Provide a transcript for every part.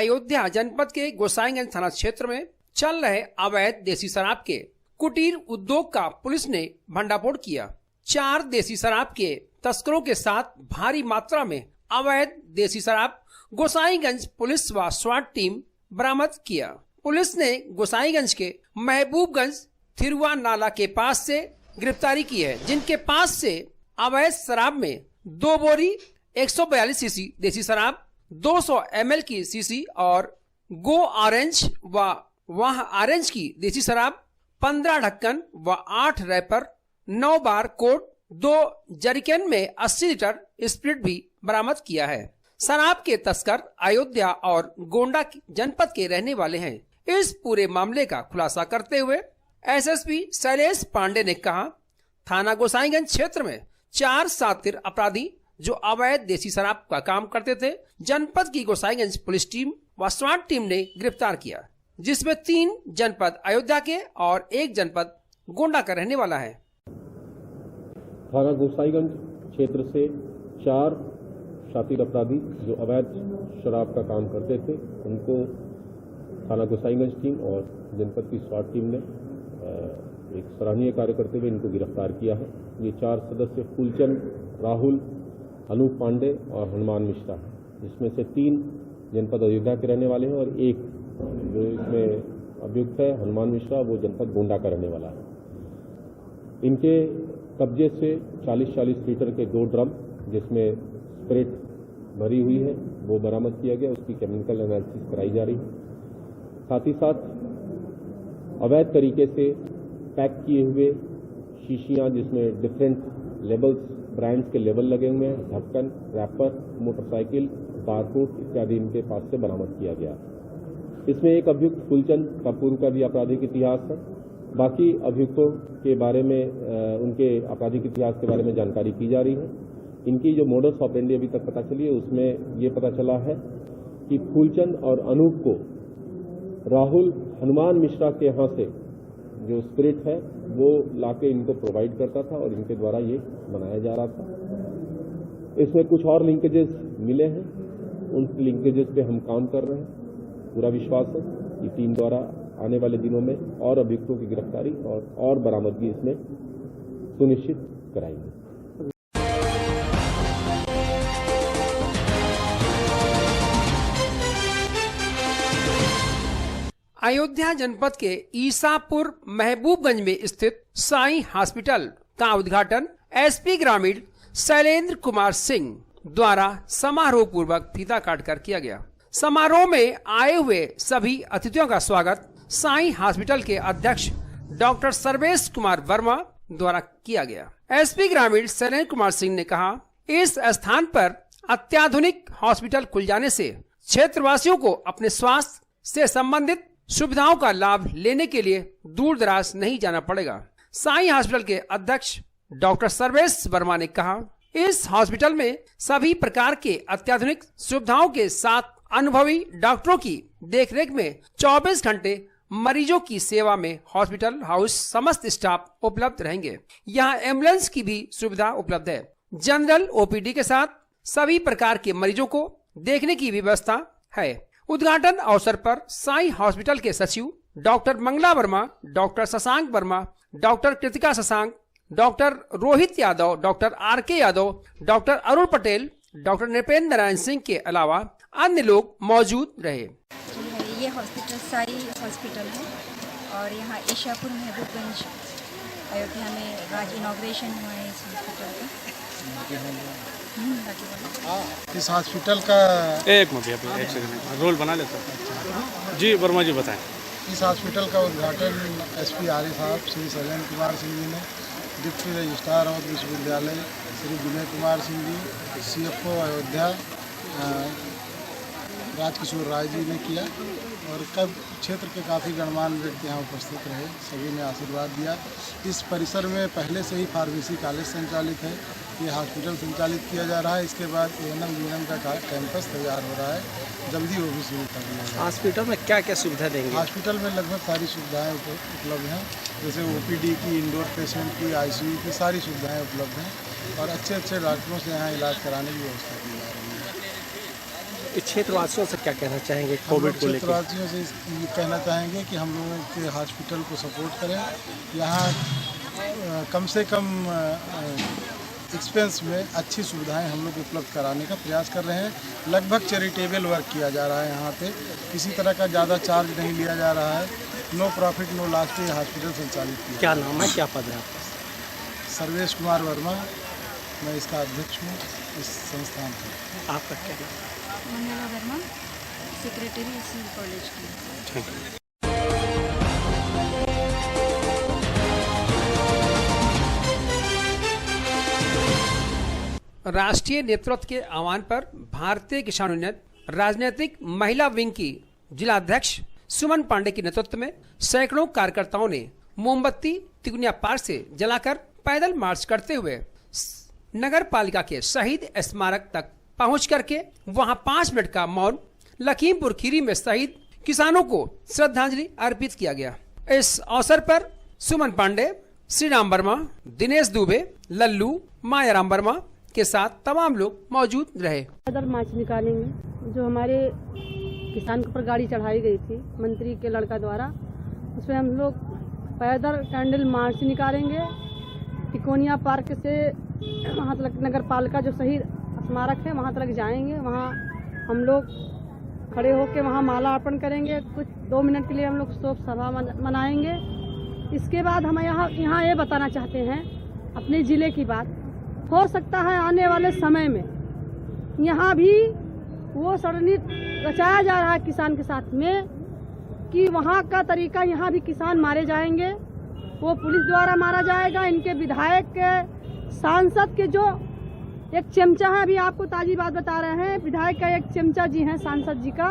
अयोध्या जनपद के गोसाईगंज थाना क्षेत्र में चल रहे अवैध देसी शराब के कुटीर उद्योग का पुलिस ने भंडाफोड़ किया। 4 देसी शराब के तस्करों के साथ भारी मात्रा में अवैध देसी शराब गोसाईगंज पुलिस व स्वाट टीम बरामद किया। पुलिस ने गोसाईगंज के महबूबगंज थिरुआ नाला के पास से गिरफ्तारी की है, जिनके पास से अवैध शराब में 2 बोरी 142 सीसी देसी शराब, 200 ml की सीसी और गो ऑरेंज व वाह ऑरेंज की देसी शराब, 15 ढक्कन व 8 रैपर, 9 बार कोट, 2 जरिकन में 80 लीटर स्पिरिट भी बरामद किया है। शराब के तस्कर अयोध्या और गोंडा जनपद के रहने वाले हैं। इस पूरे मामले का खुलासा करते हुए एसएसपी शैलेश पांडे ने कहा, थाना गोसाईगंज क्षेत्र में 4 शातिर अपराधी जो अवैध देसी शराब का काम करते थे, जनपद की गोसाईगंज पुलिस टीम व स्वाट टीम ने गिरफ्तार किया, जिसमें 3 जनपद अयोध्या के और 1 जनपद गोंडा का रहने वाला है। थाना गोसाईगंज क्षेत्र से 4 शातिर अपराधी जो अवैध शराब का काम करते थे, उनको थाना गोसाईगंज टीम और जनपद की स्वाट टीम ने एक सराहनीय कार्य करते हुए इनको गिरफ्तार किया है। ये 4 सदस्य फूलचंद, राहुल, अनूप पांडे और हनुमान मिश्रा है, जिसमें से 3 जनपद अयोध्या के रहने वाले हैं और 1 जो इसमें अभियुक्त है हनुमान मिश्रा, वो जनपद गोंडा का रहने वाला है। इनके कब्जे से 40-40 लीटर के 2 ड्रम जिसमें स्पिरिट भरी हुई है वो बरामद किया गया। उसकी केमिकल एनालिसिस कराई जा रही है। साथ ही साथ अवैध तरीके से पैक किए हुए शीशियां जिसमें डिफरेंट लेबल्स, ब्रांड्स के लेबल लगे हुए हैं, ढक्कन, रैपर, मोटरसाइकिल, बारकोड इत्यादि इनके पास से बरामद किया गया। इसमें एक अभियुक्त फूलचंद का पूर्व का भी आपराधिक इतिहास है। बाकी अभियुक्तों के बारे में उनके आपराधिक इतिहास के बारे में जानकारी की जा रही है। इनकी जो मोडस ऑपरेंडी अभी तक पता चली है उसमें ये पता चला है कि फूलचंद और अनूप को राहुल हनुमान मिश्रा के यहाँ से जो स्पिरिट है वो लाके इनको प्रोवाइड करता था और इनके द्वारा ये बनाया जा रहा था। इसमें कुछ और लिंकेजेस मिले हैं, उन लिंकेजेस पे हम काम कर रहे हैं। पूरा विश्वास है कि टीम द्वारा आने वाले दिनों में और अभियुक्तों की गिरफ्तारी और बरामदगी इसमें सुनिश्चित कराएंगे। अयोध्या जनपद के ईसापुर महबूबगंज में स्थित साईं हॉस्पिटल का उद्घाटन एसपी ग्रामीण शैलेंद्र कुमार सिंह द्वारा समारोह पूर्वक फीता काटकर किया गया। समारोह में आए हुए सभी अतिथियों का स्वागत साईं हॉस्पिटल के अध्यक्ष डॉक्टर सर्वेश कुमार वर्मा द्वारा किया गया। एसपी ग्रामीण शैलेंद्र कुमार सिंह ने कहा, इस स्थान पर अत्याधुनिक हॉस्पिटल खुल जाने से क्षेत्रवासियों को अपने स्वास्थ्य से संबंधित सुविधाओं का लाभ लेने के लिए दूर दराज नहीं जाना पड़ेगा। साईं हॉस्पिटल के अध्यक्ष डॉक्टर सर्वेश वर्मा ने कहा, इस हॉस्पिटल में सभी प्रकार के अत्याधुनिक सुविधाओं के साथ अनुभवी डॉक्टरों की देखरेख में 24 घंटे मरीजों की सेवा में हॉस्पिटल हाउस समस्त स्टाफ उपलब्ध रहेंगे। यहाँ एम्बुलेंस की भी सुविधा उपलब्ध है। जनरल ओपीडी के साथ सभी प्रकार के मरीजों को देखने की व्यवस्था है। उद्घाटन अवसर पर साईं हॉस्पिटल के सचिव doctor Mangala Verma, doctor Shashank Verma, doctor Kritika Shashank, doctor Rohit Yadav, doctor R K Yadav, doctor Arun Patel, doctor Nripendra Narayan Singh के अलावा अन्य लोग मौजूद रहे। ये हॉस्पिटल साईं हॉस्पिटल है और यहाँ ईसापुर महबूबगंज अयोध्या में आज इनॉग्रेशन हुआ है इस हॉस्पिटल का। इस हॉस्पिटल का एक सेकंड रोल बना लेता हूँ। जी वर्मा जी बताएं। इस हॉस्पिटल का उद्घाटन एसपी आर्य साहब श्री शैलेंद्र कुमार सिंह जी ने, डिप्टी रजिस्ट्रार और विश्वविद्यालय श्री विनय कुमार सिंह जी, सीएफओ अयोध्या राजकिशोर राय जी ने किया और कब क्षेत्र के काफ़ी गणमान्य व्यक्ति यहाँ उपस्थित रहे, सभी ने आशीर्वाद दिया। इस परिसर में पहले से ही फार्मेसी कॉलेज संचालित है, ये हॉस्पिटल संचालित किया जा रहा है। इसके बाद एएनएम यूएनएम का कैंपस तैयार हो रहा है, जल्दी वो भी शुरू कर दिया है। हॉस्पिटल में क्या क्या सुविधा देंगे? हॉस्पिटल में लगभग सारी सुविधाएँ उपलब्ध हैं, जैसे ओपीडी की, इंडोर पेशेंट की, आईसीयू की सारी सुविधाएँ उपलब्ध हैं और अच्छे अच्छे डॉक्टरों से यहाँ इलाज कराने की व्यवस्था की जा रही है। इस क्षेत्रवासियों से क्या कहना चाहेंगे हम कोविड लोग को लेकर? क्षेत्रवासियों से ये कहना चाहेंगे कि हम लोगों के हॉस्पिटल को सपोर्ट करें। यहाँ कम से कम एक्सपेंस में अच्छी सुविधाएं हम लोग उपलब्ध कराने का प्रयास कर रहे हैं। लगभग चैरिटेबल वर्क किया जा रहा है यहाँ पे, किसी तरह का ज़्यादा चार्ज नहीं लिया जा रहा है। नो प्रॉफिट नो लॉस पे हॉस्पिटल संचालित किया। क्या नाम है, क्या पद है आपका? सर्वेश कुमार वर्मा, मैं इसका अध्यक्ष हूँ इस संस्थान का। आपका क्या नाम? Mangala Verma, secretary civil college की। Thank you. राष्ट्रीय नेतृत्व के आह्वान पर भारतीय किसान यूनियन राजनीतिक महिला विंग की जिलाध्यक्ष सुमन पांडे के नेतृत्व में सैकड़ों कार्यकर्ताओं ने मोमबत्ती तिगुनिया पार से जलाकर पैदल मार्च करते हुए नगर पालिका के शहीद स्मारक तक पहुंच करके वहां 5 मिनट का मौन लखीमपुर खीरी में शहीद किसानों को श्रद्धांजलि अर्पित किया गया। इस अवसर पर सुमन पांडे, श्री राम वर्मा, दिनेश दुबे, लल्लू, मायाराम वर्मा के साथ तमाम लोग मौजूद रहे। पैदल मार्च निकालेंगे। जो हमारे किसान के ऊपर गाड़ी चढ़ाई गई थी मंत्री के लड़का द्वारा, उसमें हम लोग पैदल कैंडल मार्च निकालेंगे। तिकोनिया पार्क से वहाँ तक नगर पालिका जो शहीद स्मारक है वहाँ तक जाएंगे। वहाँ हम लोग खड़े होकर वहाँ माला अर्पण करेंगे। कुछ 2 मिनट के लिए हम लोग शोक सभा मनाएंगे। इसके बाद हम यहाँ ये बताना चाहते हैं अपने ज़िले की बात। हो सकता है आने वाले समय में यहाँ भी वो षड्यंत्र रचाया जा रहा है किसान के साथ में कि वहाँ का तरीका यहाँ भी किसान मारे जाएंगे, वो पुलिस द्वारा मारा जाएगा। इनके विधायक के सांसद के जो एक चमचा है, अभी आपको ताजी बात बता रहे हैं, विधायक का एक चमचा जी है सांसद जी का।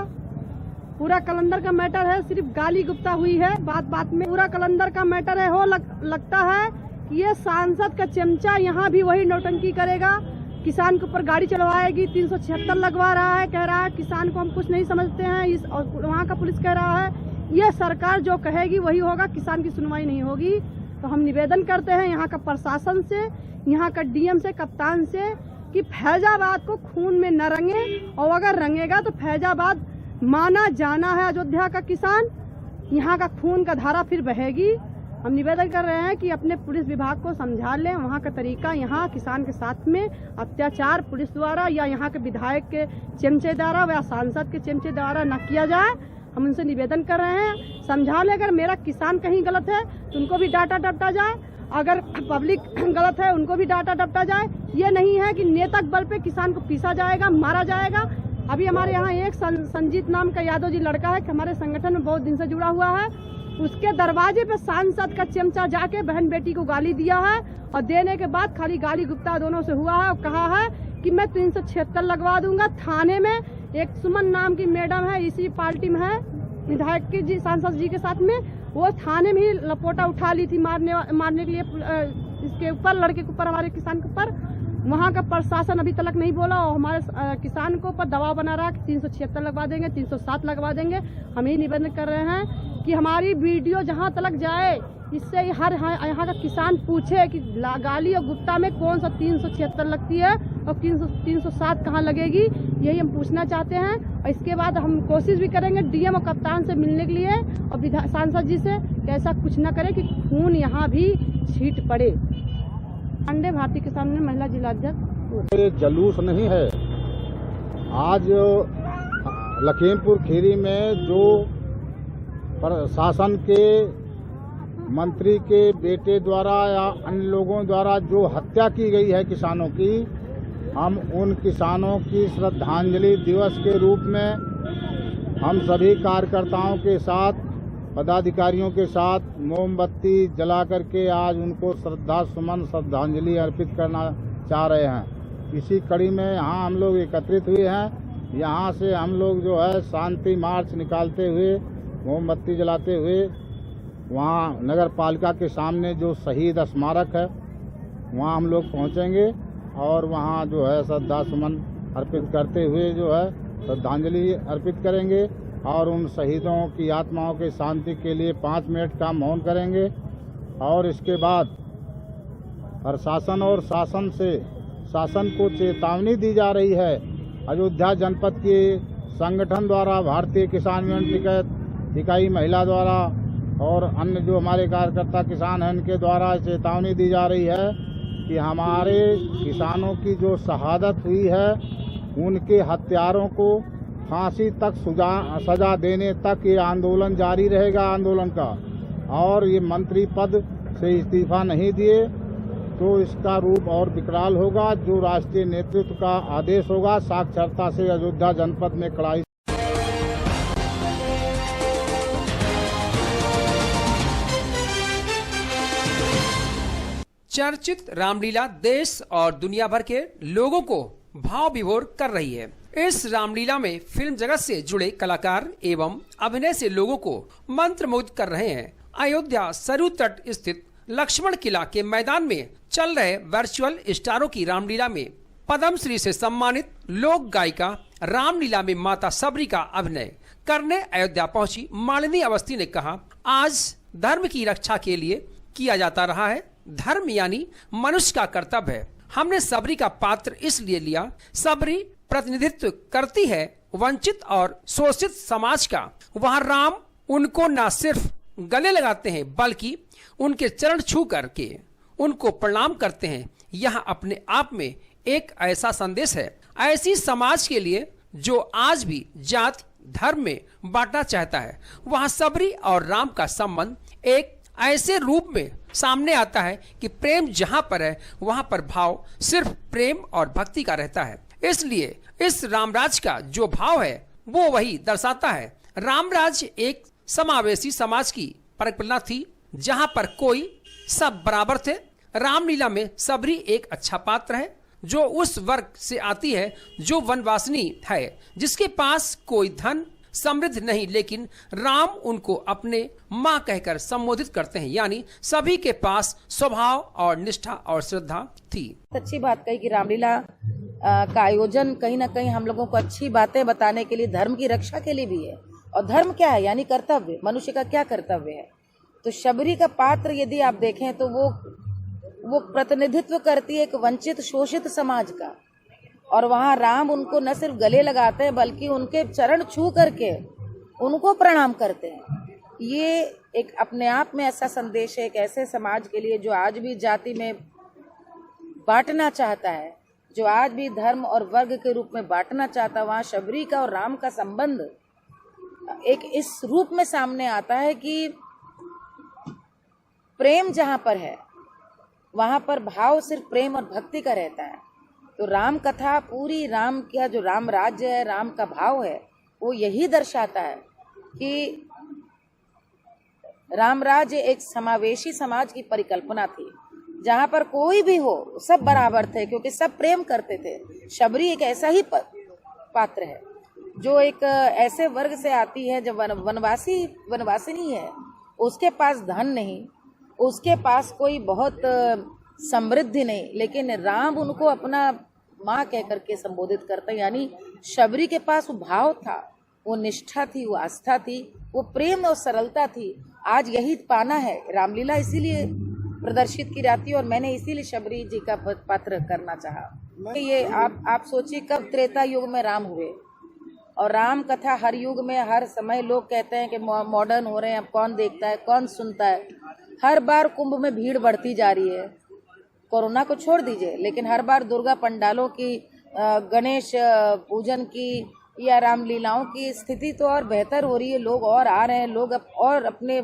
पूरा कलंदर का मैटर है, सिर्फ गाली गुप्ता हुई है बात बात में। पूरा कलंदर का मैटर है। हो लगता है कि ये सांसद का चमचा यहाँ भी वही नौटंकी करेगा, किसान के ऊपर गाड़ी चलवाएगी। 376 लगवा रहा है, कह रहा है किसान को हम कुछ नहीं समझते हैं। और वहाँ का पुलिस कह रहा है ये सरकार जो कहेगी वही होगा, किसान की सुनवाई नहीं होगी। तो हम निवेदन करते हैं यहाँ का प्रशासन से, यहाँ का डीएम से, कप्तान से कि फैजाबाद को खून में न रंगे, और अगर रंगेगा तो फैजाबाद माना जाना है अयोध्या का किसान, यहाँ का खून का धारा फिर बहेगी। हम निवेदन कर रहे हैं कि अपने पुलिस विभाग को समझा लें, वहाँ का तरीका यहाँ किसान के साथ में अत्याचार पुलिस द्वारा या यहाँ के विधायक के चमचे द्वारा या सांसद के चमचे द्वारा न किया जाए। हम उनसे निवेदन कर रहे हैं समझा ले। अगर मेरा किसान कहीं गलत है तो उनको भी डांटा डपटा जाए, अगर पब्लिक गलत है उनको भी डांटा डपटा जाए। ये नहीं है कि नेता बल पे किसान को पीसा जाएगा, मारा जाएगा। अभी हमारे यहाँ एक संजीत नाम का यादव जी लड़का है कि हमारे संगठन में बहुत दिन से जुड़ा हुआ है, उसके दरवाजे पे सांसद का चमचा जाके बहन बेटी को गाली दिया है, और देने के बाद खाली गाली गुप्ता दोनों से हुआ है और कहा है कि मैं 376 लगवा दूंगा। थाने में एक सुमन नाम की मैडम है, इसी पार्टी में है, विधायक की जी सांसद जी के साथ में, वो थाने में ही लपोटा उठा ली थी मारने के लिए इसके ऊपर, लड़के के ऊपर, हमारे किसान के ऊपर। वहाँ का प्रशासन अभी तक नहीं बोला और हमारे किसान को ऊपर दबाव बना रहा है कि 376 लगवा देंगे, 307 लगवा देंगे। हम ही निवेदन कर रहे हैं कि हमारी वीडियो जहाँ तक जाए, इससे हर यहाँ का किसान पूछे कि गाली और गुप्ता में कौन सा 376 लगती है और 307 कहाँ लगेगी, यही हम पूछना चाहते हैं। और इसके बाद हम कोशिश भी करेंगे डीएम और कप्तान से मिलने के लिए और सांसद जी से, ऐसा कुछ न करे कि खून यहाँ भी छीट पड़े। पांडे, भारतीय किसान यूनियन महिला जिलाध्यक्ष। ये जुलूस नहीं है। आज लखीमपुर खीरी में जो प्रशासन के मंत्री के बेटे द्वारा या अन्य लोगों द्वारा जो हत्या की गई है किसानों की, हम उन किसानों की श्रद्धांजलि दिवस के रूप में हम सभी कार्यकर्ताओं के साथ, पदाधिकारियों के साथ मोमबत्ती जला करके आज उनको श्रद्धांजलि अर्पित करना चाह रहे हैं। इसी कड़ी में यहाँ हम लोग एकत्रित हुए हैं। यहाँ से हम लोग जो है शांति मार्च निकालते हुए, मोमबत्ती जलाते हुए वहाँ नगर पालिका के सामने जो शहीद स्मारक है वहाँ हम लोग पहुँचेंगे और वहाँ जो है श्रद्धासुमन अर्पित करते हुए जो है श्रद्धांजलि अर्पित करेंगे और उन शहीदों की आत्माओं के शांति के लिए 5 मिनट का मौन करेंगे। और इसके बाद प्रशासन और शासन को चेतावनी दी जा रही है। अयोध्या जनपद के संगठन द्वारा, भारतीय किसान यूनियन पिकेट इकाई महिला द्वारा और अन्य जो हमारे कार्यकर्ता किसान हैं इनके द्वारा चेतावनी दी जा रही है कि हमारे किसानों की जो शहादत हुई है उनके हत्यारों को फांसी तक सजा देने तक ये आंदोलन जारी रहेगा आंदोलन का। और ये मंत्री पद से इस्तीफा नहीं दिए तो इसका रूप और विकराल होगा। जो राष्ट्रीय नेतृत्व का आदेश होगा, साक्षरता से अयोध्या जनपद में कड़ाई। चर्चित रामलीला देश और दुनिया भर के लोगों को भाव विभोर कर रही है। इस रामलीला में फिल्म जगत से जुड़े कलाकार एवं अभिनय से लोगों को मंत्रमुग्ध कर रहे हैं। अयोध्या सरयू तट स्थित लक्ष्मण किला के मैदान में चल रहे वर्चुअल स्टारों की रामलीला में पद्मश्री से सम्मानित लोक गायिका रामलीला में माता सबरी का अभिनय करने अयोध्या पहुंची मालिनी अवस्थी ने कहा, आज धर्म की रक्षा के लिए किया जाता रहा है। धर्म यानी मनुष्य का कर्तव्य है। हमने सबरी का पात्र इसलिए लिया, सबरी प्रतिनिधित्व करती है वंचित और शोषित समाज का। वहाँ राम उनको न सिर्फ गले लगाते हैं बल्कि उनके चरण छू करके उनको प्रणाम करते हैं। यह अपने आप में एक ऐसा संदेश है ऐसी समाज के लिए जो आज भी जाति धर्म में बांटना चाहता है। वहाँ सबरी और राम का संबंध एक ऐसे रूप में सामने आता है कि प्रेम जहाँ पर है वहाँ पर भाव सिर्फ प्रेम और भक्ति का रहता है। इसलिए इस रामराज का जो भाव है वो वही दर्शाता है। रामराज एक समावेशी समाज की परिकल्पना थी जहाँ पर कोई सब बराबर थे। रामलीला में सबरी एक अच्छा पात्र है जो उस वर्ग से आती है जो वनवासिनी है, जिसके पास कोई धन समृद्ध नहीं, लेकिन राम उनको अपने माँ कहकर संबोधित करते हैं। यानी सभी के पास स्वभाव और निष्ठा और श्रद्धा थी। अच्छी बात कही कि रामलीला का आयोजन कहीं ना कहीं हम लोगों को अच्छी बातें बताने के लिए, धर्म की रक्षा के लिए भी है। और धर्म क्या है? यानी कर्तव्य, मनुष्य का क्या कर्तव्य है। तो शबरी का पात्र यदि आप देखें तो वो प्रतिनिधित्व करती है एक वंचित शोषित समाज का। और वहाँ राम उनको न सिर्फ गले लगाते हैं बल्कि उनके चरण छू करके उनको प्रणाम करते हैं। ये एक अपने आप में ऐसा संदेश है एक ऐसे समाज के लिए जो आज भी जाति में बांटना चाहता है, जो आज भी धर्म और वर्ग के रूप में बांटना चाहता है। वहाँ शबरी का और राम का संबंध एक इस रूप में सामने आता है कि प्रेम जहाँ पर है वहाँ पर भाव सिर्फ प्रेम और भक्ति का रहता है। तो राम कथा पूरी राम का जो राम राज्य है, राम का भाव है, वो यही दर्शाता है कि राम राज्य एक समावेशी समाज की परिकल्पना थी जहाँ पर कोई भी हो सब बराबर थे क्योंकि सब प्रेम करते थे। शबरी एक ऐसा ही पात्र है जो एक ऐसे वर्ग से आती है जो वनवासिनी है। उसके पास धन नहीं, उसके पास कोई बहुत समृद्धि नहीं, लेकिन राम उनको अपना माँ कह करके संबोधित करते हैं। यानी शबरी के पास वो भाव था, वो निष्ठा थी, वो आस्था थी, वो प्रेम और सरलता थी। आज यही पाना है। रामलीला इसीलिए प्रदर्शित की जाती है और मैंने इसीलिए शबरी जी का पात्र करना चाहा। ये आप सोचिए कब त्रेता युग में राम हुए और राम कथा हर युग में हर समय लोग कहते हैं कि मॉडर्न हो रहे हैं, अब कौन देखता है, कौन सुनता है। हर बार कुंभ में भीड़ बढ़ती जा रही है, कोरोना को छोड़ दीजिए, लेकिन हर बार दुर्गा पंडालों की, गणेश पूजन की या रामलीलाओं की स्थिति तो और बेहतर हो रही है। लोग और आ रहे हैं, लोग और अपने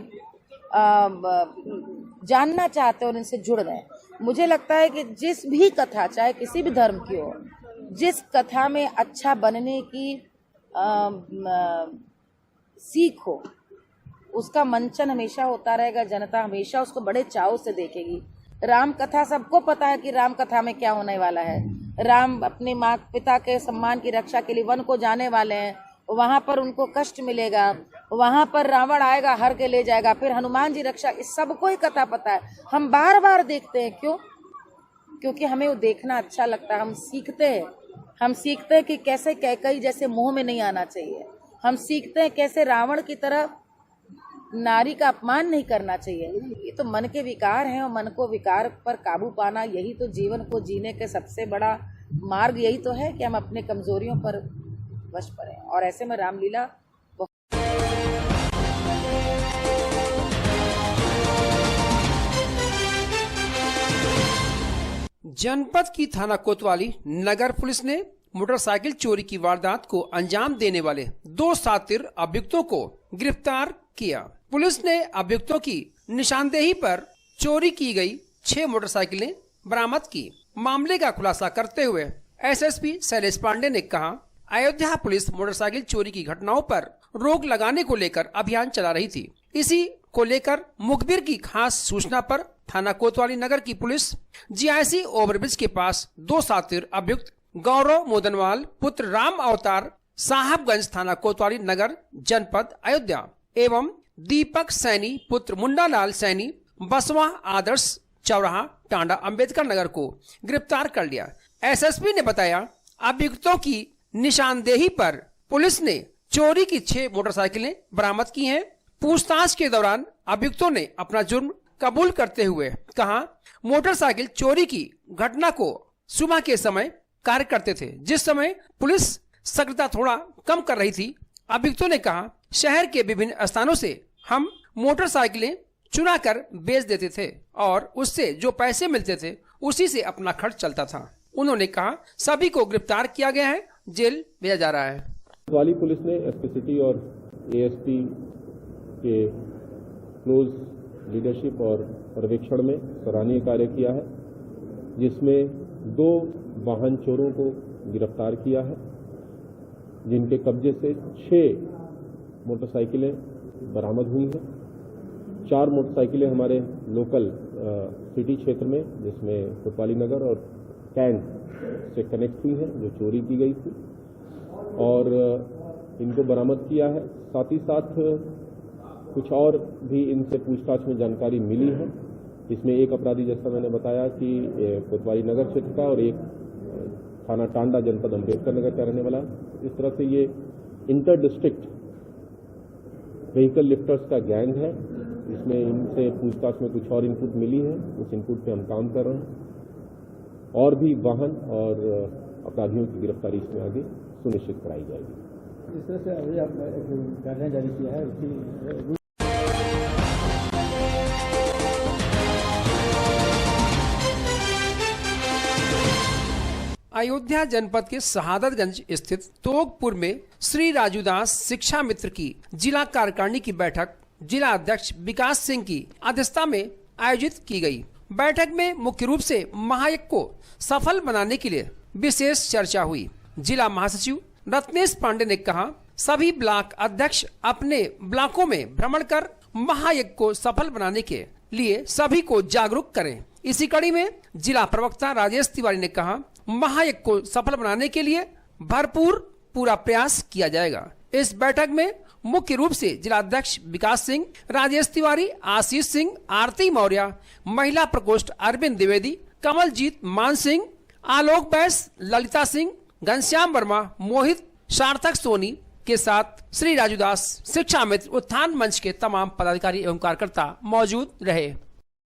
जानना चाहते हैं और इनसे जुड़ रहे हैं। मुझे लगता है कि जिस भी कथा, चाहे किसी भी धर्म की हो, जिस कथा में अच्छा बनने की सीख हो, उसका मंचन हमेशा होता रहेगा। जनता हमेशा उसको बड़े चाव से देखेगी। राम कथा सबको पता है कि राम कथा में क्या होने वाला है। राम अपने माँ पिता के सम्मान की रक्षा के लिए वन को जाने वाले हैं। वहां पर उनको कष्ट मिलेगा, वहां पर रावण आएगा, हर के ले जाएगा, फिर हनुमान जी रक्षा, इस सबको ही कथा पता है। हम बार बार देखते हैं। क्यों? क्योंकि हमें वो देखना अच्छा लगता है। हम सीखते हैं कि कैसे कैकई जैसे मुंह में नहीं आना चाहिए। हम सीखते हैं कैसे रावण की तरह नारी का अपमान नहीं करना चाहिए। ये तो मन के विकार हैं और मन को विकार पर काबू पाना, यही तो जीवन को जीने के सबसे बड़ा मार्ग यही तो है कि हम अपने कमजोरियों पर वश पर हैं। और ऐसे में रामलीला जनपद की थाना कोतवाली नगर पुलिस ने मोटरसाइकिल चोरी की वारदात को अंजाम देने वाले 2 शातिर अभियुक्तों को गिरफ्तार किया। पुलिस ने अभियुक्तों की निशानदेही पर चोरी की गई 6 मोटरसाइकिलें बरामद की। मामले का खुलासा करते हुए एसएसपी शैलेश पांडे ने कहा, अयोध्या पुलिस मोटरसाइकिल चोरी की घटनाओं पर रोक लगाने को लेकर अभियान चला रही थी। इसी को लेकर मुखबिर की खास सूचना पर थाना कोतवाली नगर की पुलिस जीआईसी ओवरब्रिज के पास 2 शातिर अभियुक्त गौरव मोदनवाल पुत्र राम अवतार साहबगंज थाना कोतवाली नगर जनपद अयोध्या एवं दीपक सैनी पुत्र मुंडालाल सैनी बसवा आदर्श चौराहा टांडा अंबेडकर नगर को गिरफ्तार कर लिया। एसएसपी ने बताया, अभियुक्तों की निशानदेही पर पुलिस ने चोरी की 6 मोटरसाइकिलें बरामद की हैं। पूछताछ के दौरान अभियुक्तों ने अपना जुर्म कबूल करते हुए कहा, मोटरसाइकिल चोरी की घटना को सुबह के समय कार्य करते थे, जिस समय पुलिस सक्रियता थोड़ा कम कर रही थी। अभियुक्तों ने कहा, शहर के विभिन्न स्थानों से हम मोटरसाइकिलें चुरा कर बेच देते थे और उससे जो पैसे मिलते थे उसी से अपना खर्च चलता था। उन्होंने कहा, सभी को गिरफ्तार किया गया है, जेल भेजा जा रहा है। कोतवाली पुलिस ने एसपी सिटी और एएसपी के क्लोज लीडरशिप और सर्वेक्षण में सराहनीय कार्य किया है, जिसमें 2 वाहन चोरों को गिरफ्तार किया है, जिनके कब्जे से 6 मोटरसाइकिलें बरामद हुई हैं। 4 मोटरसाइकिलें हमारे लोकल सिटी क्षेत्र में, जिसमें कोतवाली नगर और कैंट से कनेक्ट हुई हैं, जो चोरी की गई थी और इनको बरामद किया है। साथ ही साथ कुछ और भी इनसे पूछताछ में जानकारी मिली है। इसमें एक अपराधी, जैसा मैंने बताया कि कोतवाली नगर क्षेत्र का और एक थाना टांडा जनपद अंबेडकर नगर का रहने वाला। इस तरह से ये इंटर डिस्ट्रिक्ट व्हीकल लिफ्टर्स का गैंग है। इसमें इनसे पूछताछ में कुछ और इनपुट मिली है, उस इनपुट पे हम काम कर रहे हैं और भी वाहन और अपराधियों की गिरफ्तारी इसमें आगे सुनिश्चित कराई जाएगी। इस तरह से अभी आप गाइडलाइन जारी किया है। अयोध्या जनपद के शहादतगंज स्थित तोगपुर में श्री राजूदास शिक्षा मित्र की जिला कार्यकारिणी की बैठक जिला अध्यक्ष विकास सिंह की अध्यक्षता में आयोजित की गई। बैठक में मुख्य रूप से महायज्ञ को सफल बनाने के लिए विशेष चर्चा हुई। जिला महासचिव रत्नेश पांडे ने कहा, सभी ब्लॉक अध्यक्ष अपने ब्लॉकों में भ्रमण कर महायज्ञ को सफल बनाने के लिए सभी को जागरूक करें। इसी कड़ी में जिला प्रवक्ता राजेश तिवारी ने कहा, महायज्ञ को सफल बनाने के लिए भरपूर पूरा प्रयास किया जाएगा। इस बैठक में मुख्य रूप से जिला अध्यक्ष विकास सिंह, राजेश तिवारी, आशीष सिंह, आरती मौर्य, महिला प्रकोष्ठ अरविंद द्विवेदी, कमलजीत मान सिंह, आलोक बैस, ललिता सिंह, घनश्याम वर्मा, मोहित, सार्थक सोनी के साथ श्री राजूदास शिक्षा मित्र उत्थान मंच के तमाम पदाधिकारी एवं कार्यकर्ता मौजूद रहे।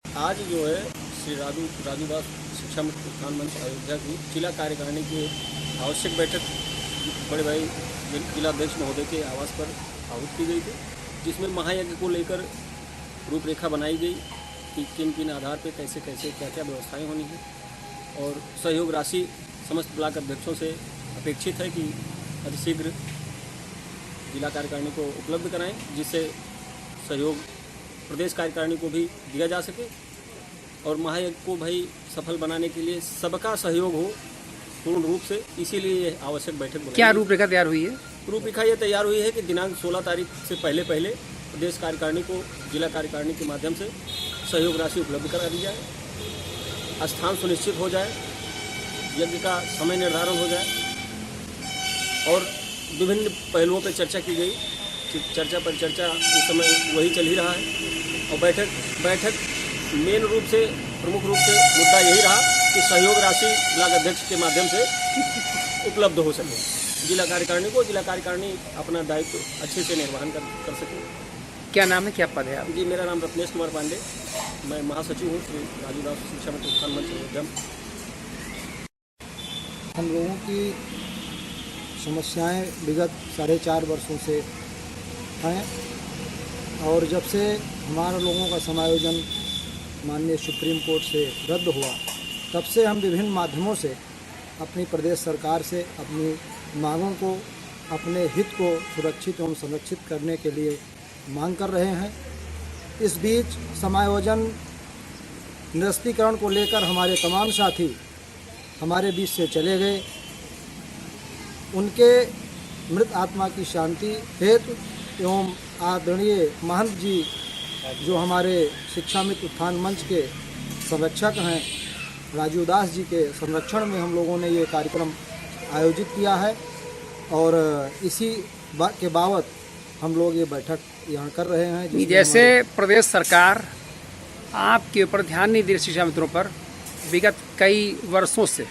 आज जो है श्री राजूदास शिक्षा मित्र उत्थान मंच अयोध्या की जिला कार्यकारिणी की आवश्यक बैठक बड़े भाई जिलाध्यक्ष महोदय के आवास पर आहूत की गई थी, जिसमें महायज्ञ को लेकर रूपरेखा बनाई गई कि किन किन आधार पर कैसे कैसे क्या क्या व्यवस्थाएं होनी है और सहयोग राशि समस्त ब्लॉक अध्यक्षों से अपेक्षित है कि अतिशीघ्र जिला कार्यकारिणी को उपलब्ध कराएं, जिससे सहयोग प्रदेश कार्यकारिणी को भी दिया जा सके और महायज्ञ को भाई सफल बनाने के लिए सबका सहयोग हो पूर्ण रूप से, इसीलिए आवश्यक बैठक बुलाई। क्या रूपरेखा तैयार हुई है? रूपरेखा ये तैयार हुई है कि दिनांक 16 तारीख से पहले प्रदेश कार्यकारिणी को जिला कार्यकारिणी के माध्यम से सहयोग राशि उपलब्ध करा दी जाए, स्थान सुनिश्चित हो जाए, यज्ञ का समय निर्धारण हो जाए और विभिन्न पहलुओं पर चर्चा की गई। चर्चा पर चर्चा इस समय वही चल ही रहा है और बैठक मेन रूप से प्रमुख रूप से मुद्दा यही रहा कि सहयोग राशि ब्लॉक अध्यक्ष के माध्यम से उपलब्ध हो सके, जिला कार्यकारिणी अपना दायित्व अच्छे से निर्वहन कर सके। क्या नाम है, क्या पद है आप? जी, मेरा नाम रत्नेश कुमार पांडे, मैं महासचिव हूँ श्री राजूदास शिक्षा मित्र उत्थान मंच अयोध्या। हम लोगों की समस्याएं विगत 4.5 वर्षों से हैं और जब से हमारे लोगों का समायोजन माननीय सुप्रीम कोर्ट से रद्द हुआ तब से हम विभिन्न माध्यमों से अपनी प्रदेश सरकार से अपनी मांगों को, अपने हित को सुरक्षित एवं संरक्षित करने के लिए मांग कर रहे हैं। इस बीच समायोजन निरस्तीकरण को लेकर हमारे तमाम साथी हमारे बीच से चले गए। उनके मृत आत्मा की शांति हेतु एवं आदरणीय महंत जी जो हमारे शिक्षा मित्र उत्थान मंच के संरक्षक हैं, राजीव दास जी के संरक्षण में हम लोगों ने ये कार्यक्रम आयोजित किया है और इसी के बाबत हम लोग ये बैठक यहाँ कर रहे हैं। जैसे प्रदेश सरकार आपके ऊपर ध्यान नहीं दे रही शिक्षा मित्रों पर विगत कई वर्षों से,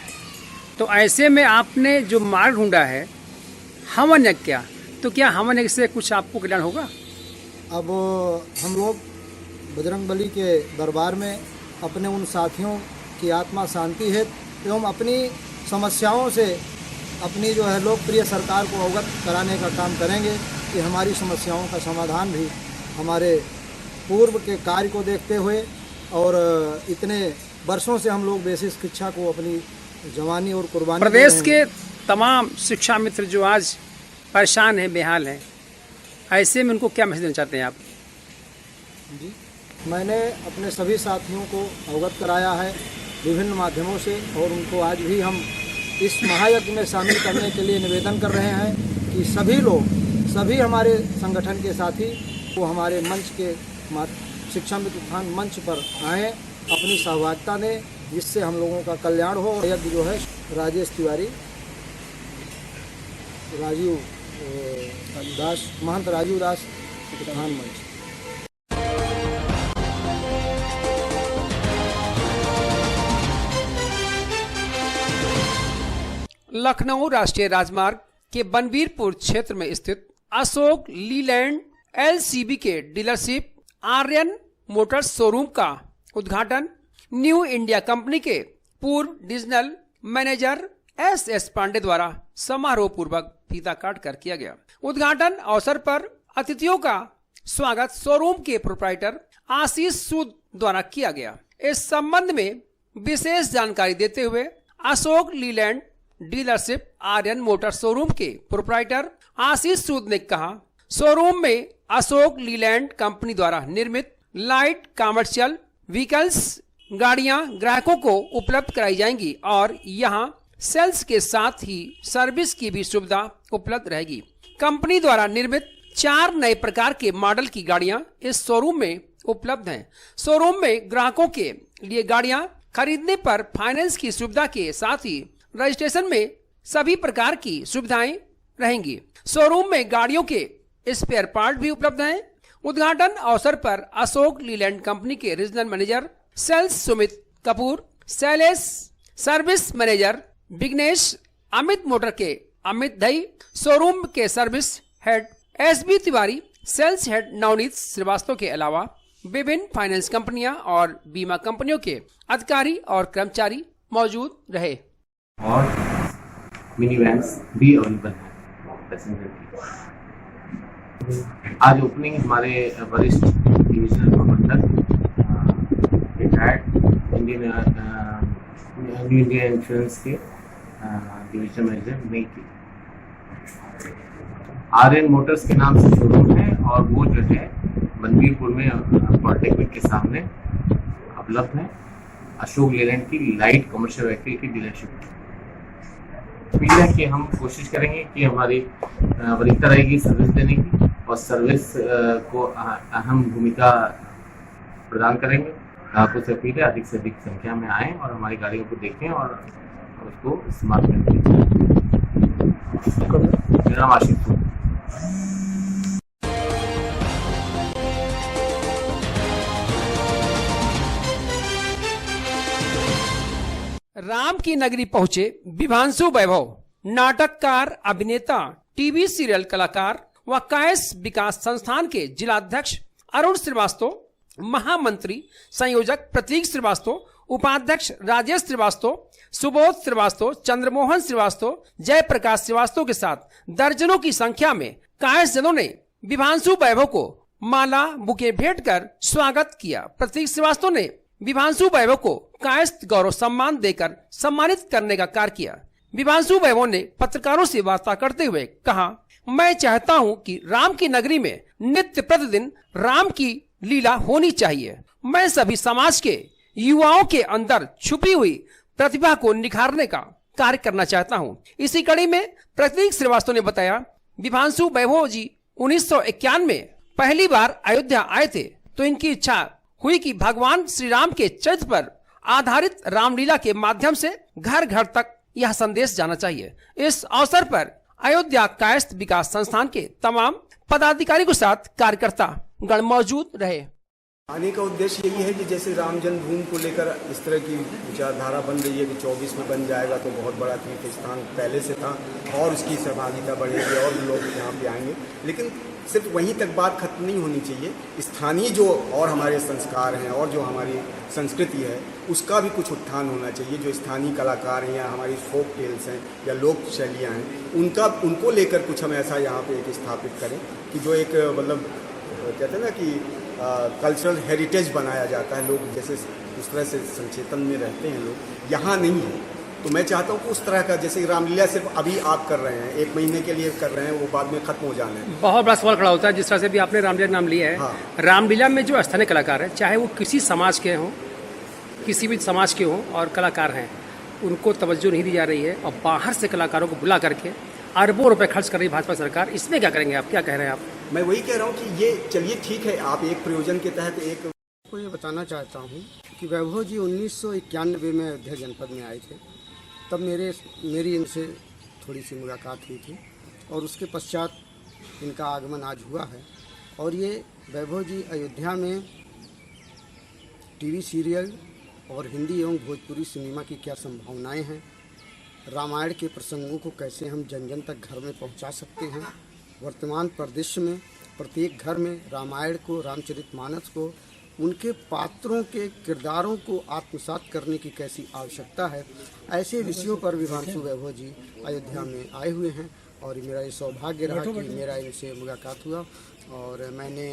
तो ऐसे में आपने जो मार्ग ढूंढा है हवन यज्ञ क्या, तो क्या हवन यज्ञ से कुछ आपको कल्याण होगा? अब हम लोग बजरंगबली के दरबार में अपने उन साथियों की आत्मा शांति हेतु एवं अपनी समस्याओं से अपनी जो है लोकप्रिय सरकार को अवगत कराने का काम करेंगे कि हमारी समस्याओं का समाधान भी हमारे पूर्व के कार्य को देखते हुए और इतने वर्षों से हम लोग बेसिक शिक्षा को अपनी जवानी और कुर्बानी प्रदेश के तमाम शिक्षा मित्र जो आज परेशान हैं, बेहाल हैं, ऐसे में उनको क्या मैसेज देना चाहते हैं आप? जी, मैंने अपने सभी साथियों को अवगत कराया है विभिन्न माध्यमों से और उनको आज भी हम इस महायज्ञ में शामिल करने के लिए निवेदन कर रहे हैं कि सभी लोग, सभी हमारे संगठन के साथी वो हमारे मंच के शिक्षा मित्र उत्थान मंच पर आएँ, अपनी सहभागिता दें, जिससे हम लोगों का कल्याण हो। और यज्ञ जो है राजेश तिवारी, राजीव दास, महंत राजीव दास उत्थान मंच। लखनऊ राष्ट्रीय राजमार्ग के बनवीरपुर क्षेत्र में स्थित अशोक लीलैंड एलसीबी के डीलरशिप आर्यन मोटर्स शोरूम का उद्घाटन न्यू इंडिया कंपनी के पूर्व डिविजनल मैनेजर एस पांडे द्वारा समारोह पूर्वक फीता काट कर किया गया। उद्घाटन अवसर पर अतिथियों का स्वागत शोरूम के प्रोप्राइटर आशीष सूद द्वारा किया गया। इस संबंध में विशेष जानकारी देते हुए Ashok Leyland dealership Aryan motor showroom के प्रोप्राइटर आशीष सूद ने कहा, शोरूम में अशोक लीलैंड कंपनी द्वारा निर्मित लाइट कमर्शियल व्हीकल्स गाड़ियां ग्राहकों को उपलब्ध कराई जाएंगी और यहां सेल्स के साथ ही सर्विस की भी सुविधा उपलब्ध रहेगी। कंपनी द्वारा निर्मित 4 नए प्रकार के मॉडल की गाड़ियां इस शोरूम में उपलब्ध हैं। शोरूम में ग्राहकों के लिए गाड़ियां खरीदने पर फाइनेंस की सुविधा के साथ ही रजिस्ट्रेशन में सभी प्रकार की सुविधाएं रहेंगी। शोरूम में गाड़ियों के स्पेयर पार्ट भी उपलब्ध हैं। उद्घाटन अवसर पर अशोक लीलैंड कंपनी के regional manager sales Sumit Kapoor, sales service manager Vignesh, Amit motor के अमित दई, शोरूम के service head S B Tiwari, sales head Navneet Srivastava के अलावा विभिन्न फाइनेंस कंपनियां और बीमा कंपनियों के अधिकारी और कर्मचारी मौजूद रहे। और मिनी वैन्स भी अवेलेबल है पैसेंजर की। आज ओपनिंग हमारे वरिष्ठ डिविजनल प्रबंधक रिटायर्ड इंडियन इंश्योरेंस के डिविजनल मैनेजर ने की। आर्यन मोटर्स के नाम से शोरूम है और वो जो है बनवीरपुर में पॉलिटेक्निक के सामने उपलब्ध है। अशोक लीलैंड की लाइट कमर्शियल व्हीकल की डीलरशिप है कि हम कोशिश करेंगे कि हमारी वरीयता रहेगी सर्विस देने की और सर्विस को अहम भूमिका प्रदान करेंगे। आपको से अपील है अधिक से अधिक संख्या में आएँ और हमारी गाड़ियों को देखें और उसको इस्तेमाल करें। मेरा नाम आशीष है। राम की नगरी पहुंचे विभांशु वैभव, नाटककार, अभिनेता, टीवी सीरियल कलाकार व कायस विकास संस्थान के जिलाध्यक्ष अरुण श्रीवास्तव, महामंत्री संयोजक प्रतीक श्रीवास्तव, उपाध्यक्ष राजेश श्रीवास्तव, सुबोध श्रीवास्तव, चंद्रमोहन श्रीवास्तव, जयप्रकाश श्रीवास्तव के साथ दर्जनों की संख्या में कायस्थजनों ने विभांशु वैभव को माला बुके भेंट कर स्वागत किया। प्रतीक श्रीवास्तव ने विभांशु वैभव को कायस्थ गौरव सम्मान देकर सम्मानित करने का कार्य किया। विभांशु वैभव ने पत्रकारों से वार्ता करते हुए कहा, मैं चाहता हूं कि राम की नगरी में नित्य प्रतिदिन राम की लीला होनी चाहिए। मैं सभी समाज के युवाओं के अंदर छुपी हुई प्रतिभा को निखारने का कार्य करना चाहता हूं। इसी कड़ी में प्रतीक श्रीवास्तव ने बताया, विभांशु वैभव जी 1951 में पहली बार अयोध्या आए थे तो इनकी इच्छा हुई कि भगवान श्री राम के चरित्र पर आधारित रामलीला के माध्यम से घर घर तक यह संदेश जाना चाहिए। इस अवसर पर अयोध्या कायस्थ विकास संस्थान के तमाम पदाधिकारी के साथ कार्यकर्ता गण मौजूद रहे। आने का उद्देश्य यही है कि जैसे राम जन्मभूमि को लेकर इस तरह की विचारधारा बन रही है कि 24 में बन जाएगा तो बहुत बड़ा तीर्थ स्थान पहले से था और उसकी सहभागिता बढ़ेगी और लोग यहाँ पे आएंगे, लेकिन सिर्फ वहीं तक बात खत्म नहीं होनी चाहिए। स्थानीय जो और हमारे संस्कार हैं और जो हमारी संस्कृति है उसका भी कुछ उत्थान होना चाहिए। जो स्थानीय कलाकार हैं या हमारी फोक टेल्स हैं या लोक शैलियाँ हैं उनको लेकर कुछ हम ऐसा यहाँ पे एक स्थापित करें कि जो एक मतलब कहते हैं ना कि कल्चरल हेरिटेज बनाया जाता है। लोग जैसे उस तरह से संचेतन में रहते हैं लोग, यहाँ नहीं है। तो मैं चाहता हूँ कि उस तरह का जैसे रामलीला सिर्फ अभी आप कर रहे हैं, 1 महीने के लिए कर रहे हैं, वो बाद में खत्म हो जाना है। बहुत बड़ा सवाल खड़ा होता है, जिस तरह से भी आपने रामलीला नाम लिया है। हाँ। रामलीला में जो स्थानीय कलाकार है, चाहे वो किसी समाज के हों, किसी भी समाज के हों और कलाकार हैं, उनको तवज्जो नहीं दी जा रही है और बाहर से कलाकारों को बुला करके अरबों रुपए खर्च कर रही भाजपा सरकार। इसमें क्या करेंगे आप, क्या कह रहे हैं आप? मैं वही कह रहा हूँ कि ये चलिए ठीक है, आप एक प्रयोजन के तहत एक को ये बताना चाहता हूँ कि वैभव जी 1991 में अयोध्या जनपद में आए थे। तब मेरी इनसे थोड़ी सी मुलाकात हुई थी और उसके पश्चात इनका आगमन आज हुआ है। और ये वैभव जी अयोध्या में टीवी सीरियल और हिंदी एवं भोजपुरी सिनेमा की क्या संभावनाएं हैं, रामायण के प्रसंगों को कैसे हम जन जन तक घर में पहुंचा सकते हैं, वर्तमान परिदृश्य में प्रत्येक घर में रामायण को, रामचरितमानस को, उनके पात्रों के किरदारों को आत्मसात करने की कैसी आवश्यकता है, ऐसे विषयों पर विभांशु वैभव जी अयोध्या में आए हुए हैं। और मेरा ये सौभाग्य रहा कि मेरा इनसे मुलाकात हुआ और मैंने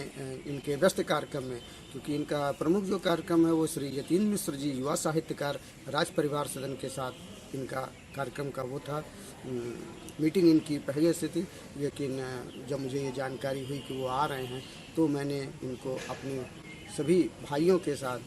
इनके व्यस्त कार्यक्रम में, क्योंकि इनका प्रमुख जो कार्यक्रम है वो श्री यतीन मिश्र जी युवा साहित्यकार राज परिवार सदन के साथ इनका कार्यक्रम का वो था, मीटिंग इनकी पहले से थी। लेकिन जब मुझे ये जानकारी हुई कि वो आ रहे हैं तो मैंने इनको अपने सभी भाइयों के साथ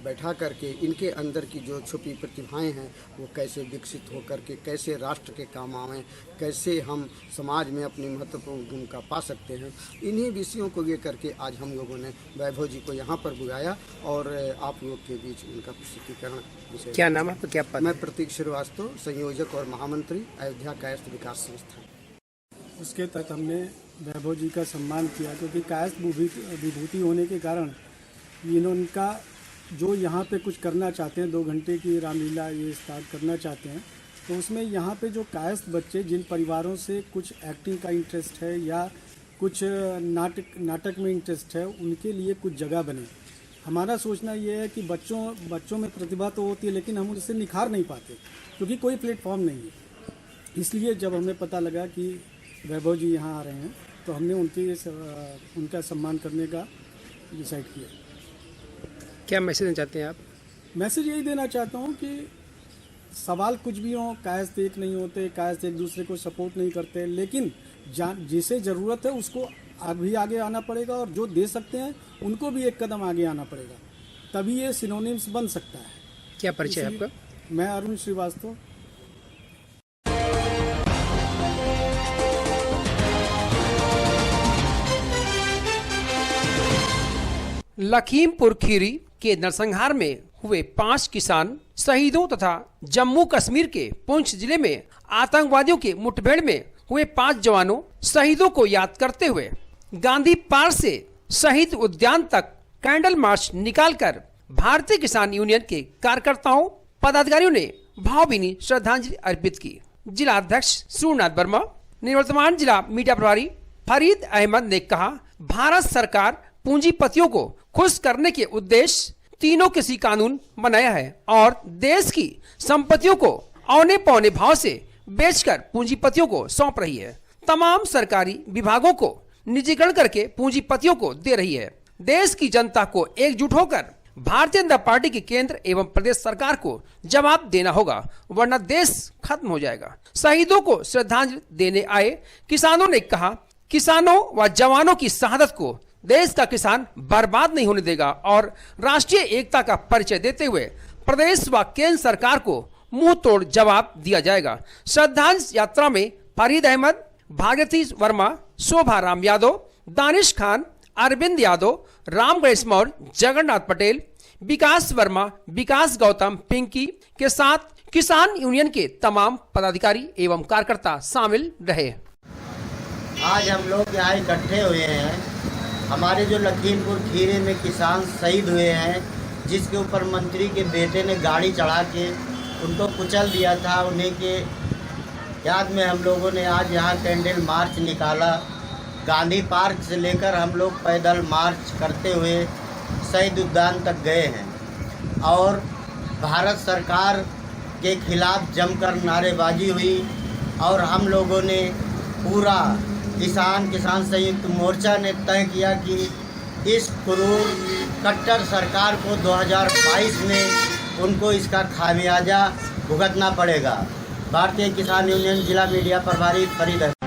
बैठा करके इनके अंदर की जो छुपी प्रतिभाएं हैं वो कैसे विकसित होकर के कैसे राष्ट्र के काम आवें, कैसे हम समाज में अपनी महत्वपूर्ण भूमिका पा सकते हैं, इन्हीं विषयों को लेकर के आज हम लोगों ने वैभव जी को यहाँ पर बुलाया और आप लोग के बीच उनका प्रस्तुतिकरण विषय। क्या नाम है, क्या पद? मैं प्रतीक श्रीवास्तव, संयोजक और महामंत्री अयोध्या कायस्थ विकास संस्थान। उसके तहत हमने वैभव जी का सम्मान किया क्योंकि कायस्थ विभूति होने के कारण इनका जो यहाँ पे कुछ करना चाहते हैं, 2 घंटे की रामलीला ये स्टार्ट करना चाहते हैं, तो उसमें यहाँ पे जो कायस्थ बच्चे जिन परिवारों से कुछ एक्टिंग का इंटरेस्ट है या कुछ नाटक में इंटरेस्ट है, उनके लिए कुछ जगह बने। हमारा सोचना ये है कि बच्चों में प्रतिभा तो होती है लेकिन हम उसे निखार नहीं पाते क्योंकि कोई प्लेटफॉर्म नहीं है। इसलिए जब हमें पता लगा कि वैभव जी यहाँ आ रहे हैं तो हमने उनका सम्मान करने का डिसाइड किया। क्या मैसेज देना चाहते हैं आप? मैसेज यही देना चाहता हूँ कि सवाल कुछ भी हो, कायस्थ एक नहीं होते, कायस्थ एक दूसरे को सपोर्ट नहीं करते, लेकिन जिसे ज़रूरत है उसको अभी आगे आना पड़ेगा और जो दे सकते हैं उनको भी एक कदम आगे आना पड़ेगा, तभी ये सिनोनिम्स बन सकता है। क्या परिचय है आपका? मैं अरुण श्रीवास्तव। लखीमपुर खीरी के नरसंहार में हुए 5 किसान शहीदों तथा जम्मू कश्मीर के पुंछ जिले में आतंकवादियों के मुठभेड़ में हुए 5 जवानों शहीदों को याद करते हुए गांधी पार्क से शहीद उद्यान तक कैंडल मार्च निकालकर भारतीय किसान यूनियन के कार्यकर्ताओं पदाधिकारियों ने भावभीनी श्रद्धांजलि अर्पित की। जिला अध्यक्ष सूर्यनाथ वर्मा, निवर्तमान जिला मीडिया प्रभारी फरीद अहमद ने कहा, भारत सरकार पूंजीपतियों को खुश करने के उद्देश्य तीनों कृषि कानून बनाया है और देश की संपत्तियों को औने पौने भाव से बेचकर पूंजीपतियों को सौंप रही है। तमाम सरकारी विभागों को निजीकरण करके पूंजीपतियों को दे रही है। देश की जनता को एकजुट होकर भारतीय जनता पार्टी की केंद्र एवं प्रदेश सरकार को जवाब देना होगा, वरना देश खत्म हो जाएगा। शहीदों को श्रद्धांजलि देने आए किसानों ने कहा, किसानों व जवानों की शहादत को देश का किसान बर्बाद नहीं होने देगा और राष्ट्रीय एकता का परिचय देते हुए प्रदेश व केंद्र सरकार को मुंह तोड़ जवाब दिया जाएगा। श्रद्धांजलि यात्रा में फरीद अहमद, भागीरथी वर्मा, शोभा राम यादव, दानिश खान, अरविंद यादव, राम गणेश मौर्य, जगन्नाथ पटेल, विकास वर्मा, विकास गौतम, पिंकी के साथ किसान यूनियन के तमाम पदाधिकारी एवं कार्यकर्ता शामिल रहे। आज हम लोग यहाँ इकट्ठे हुए हैं। हमारे जो लखीमपुर खीरी में किसान शहीद हुए हैं, जिसके ऊपर मंत्री के बेटे ने गाड़ी चढ़ा के उनको कुचल दिया था, उन्हीं के याद में हम लोगों ने आज यहाँ कैंडल मार्च निकाला। गांधी पार्क से लेकर हम लोग पैदल मार्च करते हुए शहीद उद्यान तक गए हैं और भारत सरकार के खिलाफ जमकर नारेबाजी हुई और हम लोगों ने पूरा किसान संयुक्त मोर्चा ने तय किया कि इस क्रूर कट्टर सरकार को 2022 में उनको इसका खामियाजा भुगतना पड़ेगा। भारतीय किसान यूनियन जिला मीडिया प्रभारी फरीद अहमद।